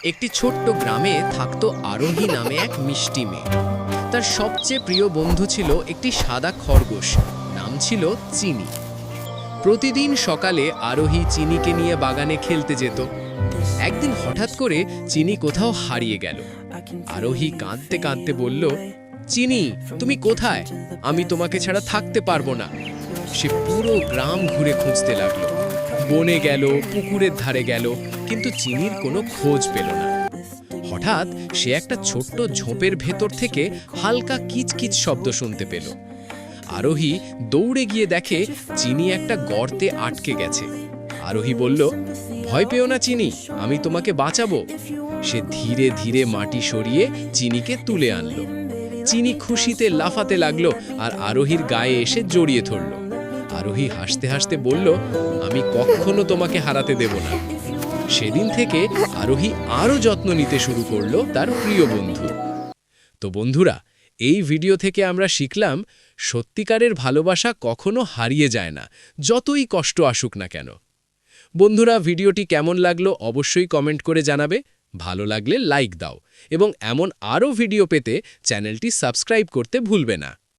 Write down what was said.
একটি ছোট্ট গ্রামে থাকতো আরোহী নামে এক মিষ্টি মেয়ে। তার সবচেয়ে প্রিয় বন্ধু ছিল একটি সাদা খরগোশ, নাম ছিল চিনি। প্রতিদিন সকালে আরোহী চিনিকে নিয়ে বাগানে খেলতে যেত। একদিন হঠাৎ করে চিনি কোথাও হারিয়ে গেল। আরোহী কাঁদতে কাঁদতে বলল, চিনি, তুমি কোথায়? আমি তোমাকে ছাড়া থাকতে পারবো না। সে পুরো গ্রাম ঘুরে খুঁজতে লাগলো। বনে গেল, পুকুরের ধারে গেল, কিন্তু চিনির কোনো খোঁজ পেল না। হঠাৎ সে একটা ছোট্ট ঝোপের ভেতর থেকে হালকা কিচকিচ শব্দ শুনতে পেল। আরোহী দৌড়ে গিয়ে দেখে চিনি একটা গর্তে আটকে গেছে। আরোহী বলল, ভয় পেও না চিনি, আমি তোমাকে বাঁচাবো। সে ধীরে ধীরে মাটি সরিয়ে চিনিকে তুলে আনলো। চিনি খুশিতে লাফাতে লাগলো আর আরোহীর গায়ে এসে জড়িয়ে ধরল। আরোহী হাসতে হাসতে বলল, আমি কখনো তোমাকে হারাতে দেব না। সেদিন থেকে আরোহী আরও যত্ন নিতে শুরু করলো তার প্রিয় বন্ধু। তো বন্ধুরা, এই ভিডিও থেকে আমরা শিখলাম, সত্যিকারের ভালোবাসা কখনো হারিয়ে যায় না, যতই কষ্ট আসুক না কেন। বন্ধুরা, ভিডিওটি কেমন লাগলো অবশ্যই কমেন্ট করে জানাবে। ভালো লাগলে লাইক দাও এবং এমন আরও ভিডিও পেতে চ্যানেলটি সাবস্ক্রাইব করতে ভুলবে না।